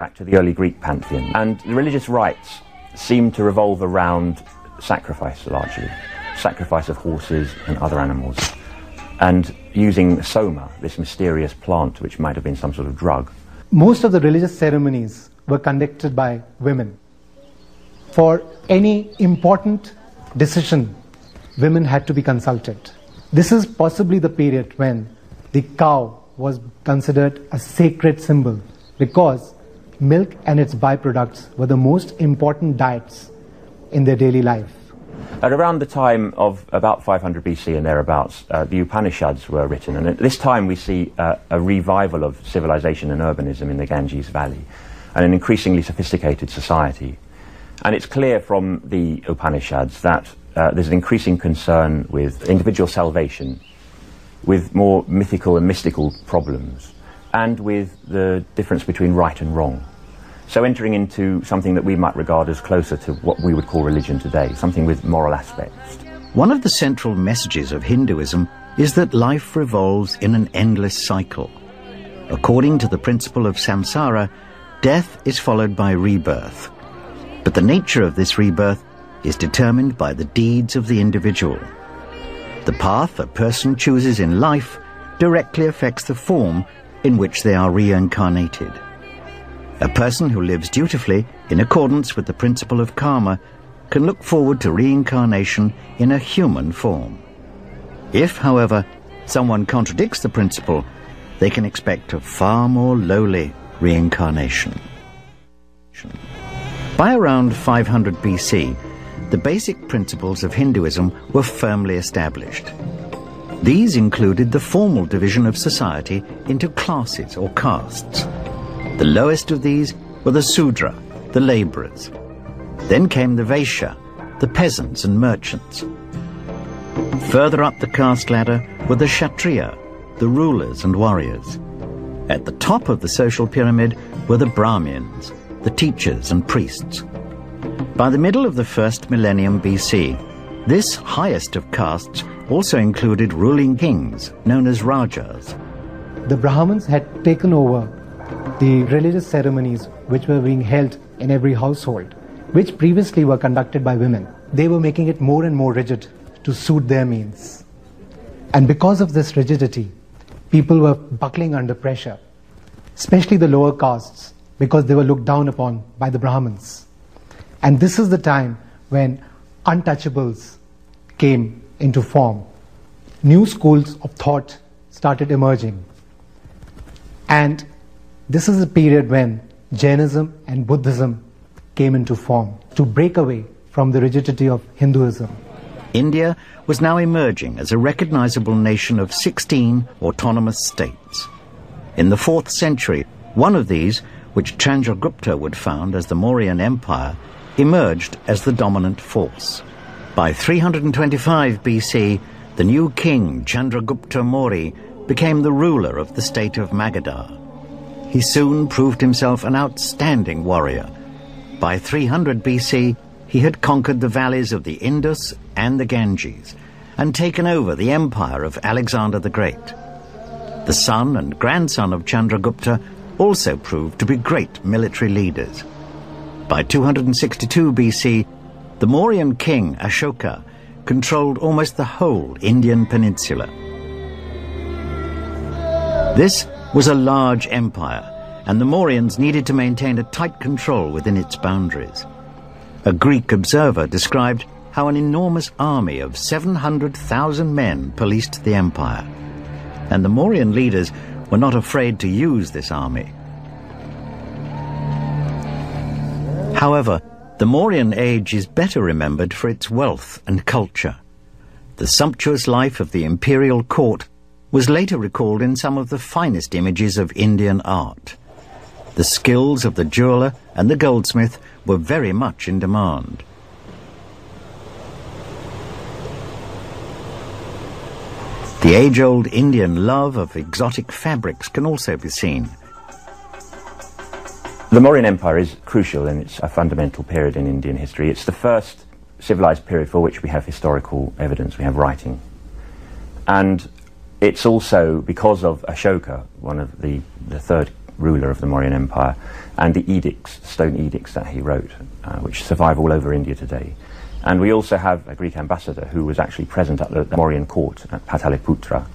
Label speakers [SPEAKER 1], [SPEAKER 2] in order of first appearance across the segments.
[SPEAKER 1] back to the early Greek pantheon. And the religious rites seem to revolve around sacrifice largely. Sacrifice of horses and other animals. And using soma, this mysterious plant which might have been some sort of drug.
[SPEAKER 2] Most of the religious ceremonies were conducted by women. For any important decision, women had to be consulted. This is possibly the period when the cow was considered a sacred symbol, because milk and its byproducts were the most important diets in their daily life.
[SPEAKER 1] At around the time of about 500 BC and thereabouts, the Upanishads were written, and at this time we see a revival of civilization and urbanism in the Ganges Valley, and an increasingly sophisticated society. And it's clear from the Upanishads that there's an increasing concern with individual salvation, with more mythical and mystical problems, and with the difference between right and wrong. So entering into something that we might regard as closer to what we would call religion today, something with moral aspects.
[SPEAKER 3] One of the central messages of Hinduism is that life revolves in an endless cycle. According to the principle of samsara, death is followed by rebirth. But the nature of this rebirth is determined by the deeds of the individual. The path a person chooses in life directly affects the form in which they are reincarnated. A person who lives dutifully in accordance with the principle of karma can look forward to reincarnation in a human form. If, however, someone contradicts the principle, they can expect a far more lowly reincarnation. By around 500 BC, the basic principles of Hinduism were firmly established. These included the formal division of society into classes or castes. The lowest of these were the Sudra, the labourers. Then came the Vaishya, the peasants and merchants. Further up the caste ladder were the Kshatriya, the rulers and warriors. At the top of the social pyramid were the Brahmins, the teachers and priests. By the middle of the first millennium BC, this highest of castes also included ruling kings, known as Rajas.
[SPEAKER 2] The Brahmins had taken over the religious ceremonies which were being held in every household, which previously were conducted by women. They were making it more and more rigid to suit their means. And because of this rigidity, people were buckling under pressure, especially the lower castes, because they were looked down upon by the Brahmins. And this is the time when untouchables came into form. New schools of thought started emerging. And this is a period when Jainism and Buddhism came into form to break away from the rigidity of Hinduism.
[SPEAKER 3] India was now emerging as a recognizable nation of 16 autonomous states. In the 4th century, one of these, which Chandragupta would found as the Mauryan Empire, emerged as the dominant force. By 325 BC, the new king Chandragupta Maurya became the ruler of the state of Magadha. He soon proved himself an outstanding warrior. By 300 BC, he had conquered the valleys of the Indus and the Ganges and taken over the empire of Alexander the Great. The son and grandson of Chandragupta also proved to be great military leaders. By 262 BC, the Mauryan king Ashoka controlled almost the whole Indian peninsula. This was a large empire, and the Mauryans needed to maintain a tight control within its boundaries. A Greek observer described how an enormous army of 700,000 men policed the empire, and the Mauryan leaders were not afraid to use this army. However, the Mauryan age is better remembered for its wealth and culture. The sumptuous life of the imperial court was later recalled in some of the finest images of Indian art. The skills of the jeweller and the goldsmith were very much in demand. The age-old Indian love of exotic fabrics can also be seen.
[SPEAKER 1] The Mauryan Empire is crucial, and it's a fundamental period in Indian history. It's the first civilized period for which we have historical evidence, we have writing. And it's also because of Ashoka, one of the third ruler of the Mauryan Empire, and the edicts, stone edicts that he wrote, which survive all over India today. And we also have a Greek ambassador who was actually present at the Mauryan court at Pataliputra,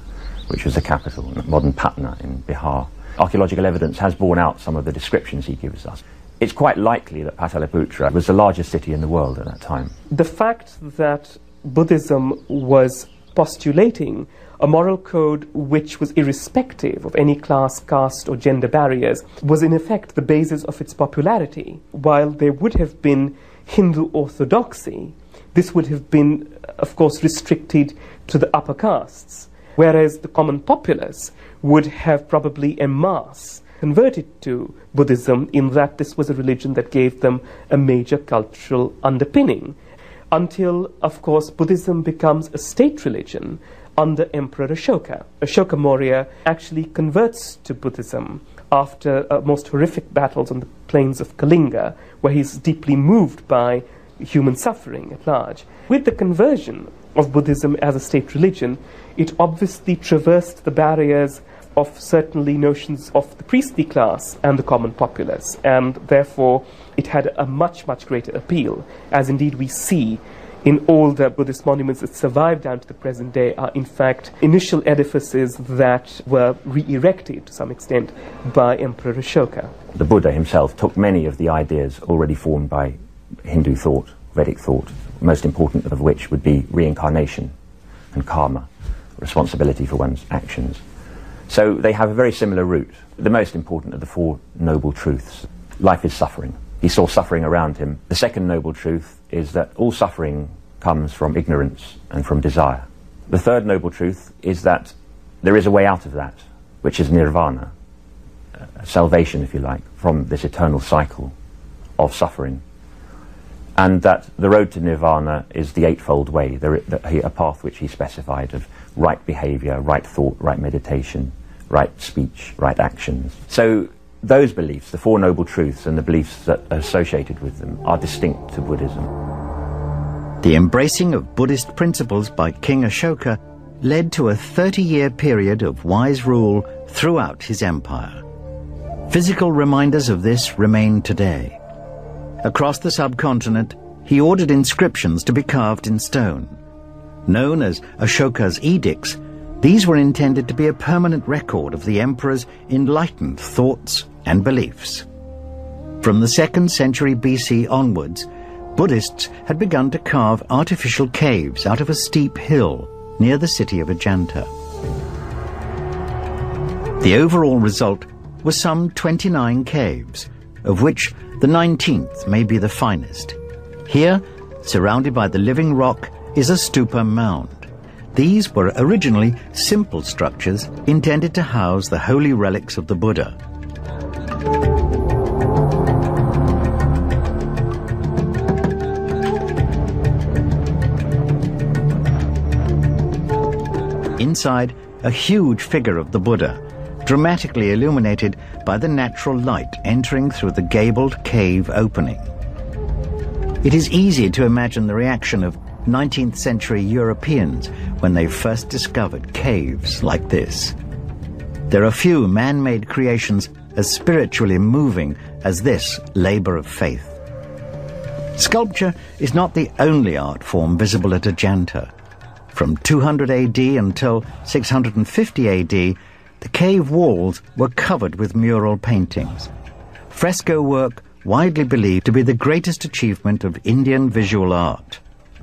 [SPEAKER 1] which was the capital, modern Patna in Bihar. Archaeological evidence has borne out some of the descriptions he gives us. It's quite likely that Pataliputra was the largest city in the world at that time.
[SPEAKER 4] The fact that Buddhism was postulating a moral code which was irrespective of any class, caste or gender barriers was in effect the basis of its popularity. While there would have been Hindu orthodoxy, this would have been, of course, restricted to the upper castes, whereas the common populace would have probably en masse converted to Buddhism, in that this was a religion that gave them a major cultural underpinning, until, of course, Buddhism becomes a state religion under Emperor Ashoka. Ashoka Maurya actually converts to Buddhism after most horrific battles on the plains of Kalinga, where he's deeply moved by human suffering at large. With the conversion of Buddhism as a state religion, it obviously traversed the barriers of certainly notions of the priestly class and the common populace, and therefore it had a much, much greater appeal, as indeed we see in all the Buddhist monuments that survive down to the present day are in fact initial edifices that were re-erected to some extent by Emperor Ashoka.
[SPEAKER 1] The Buddha himself took many of the ideas already formed by Hindu thought, Vedic thought, most important of which would be reincarnation and karma, responsibility for one's actions. So they have a very similar root. The most important of the four noble truths. Life is suffering. He saw suffering around him. The second noble truth is that all suffering comes from ignorance and from desire. The third noble truth is that there is a way out of that, which is nirvana, salvation, if you like, from this eternal cycle of suffering. And that the road to nirvana is the eightfold way, a path which he specified of right behavior, right thought, right meditation, right speech, right actions. So those beliefs, the Four Noble Truths and the beliefs that are associated with them, are distinct to Buddhism.
[SPEAKER 3] The embracing of Buddhist principles by King Ashoka led to a 30-year period of wise rule throughout his empire. Physical reminders of this remain today. Across the subcontinent, he ordered inscriptions to be carved in stone. Known as Ashoka's edicts, these were intended to be a permanent record of the emperor's enlightened thoughts and beliefs. From the 2nd century BC onwards, Buddhists had begun to carve artificial caves out of a steep hill near the city of Ajanta. The overall result was some 29 caves, of which the 19th may be the finest. Here, surrounded by the living rock, is a stupa mound. These were originally simple structures intended to house the holy relics of the Buddha. Inside, a huge figure of the Buddha, dramatically illuminated by the natural light entering through the gabled cave opening. It is easy to imagine the reaction of 19th century Europeans when they first discovered caves like this. There are few man-made creations as spiritually moving as this labor of faith. Sculpture is not the only art form visible at Ajanta. From 200 AD until 650 AD, the cave walls were covered with mural paintings. Fresco work widely believed to be the greatest achievement of Indian visual art.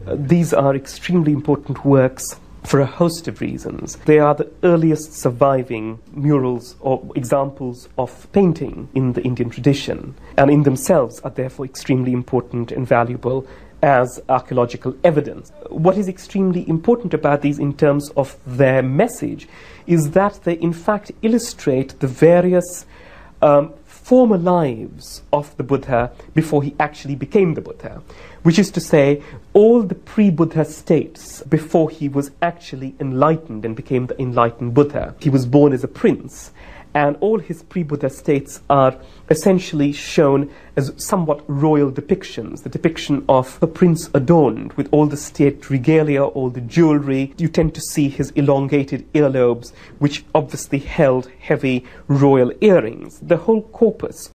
[SPEAKER 4] These are extremely important works for a host of reasons. They are the earliest surviving murals or examples of painting in the Indian tradition, and in themselves are therefore extremely important and valuable as archaeological evidence. What is extremely important about these in terms of their message is that they in fact illustrate the various former lives of the Buddha before he actually became the Buddha, which is to say, all the pre-Buddha states before he was actually enlightened and became the enlightened Buddha. He was born as a prince, and all his pre-Buddha states are essentially shown as somewhat royal depictions. The depiction of a prince adorned with all the state regalia, all the jewelry. You tend to see his elongated earlobes, which obviously held heavy royal earrings. The whole corpus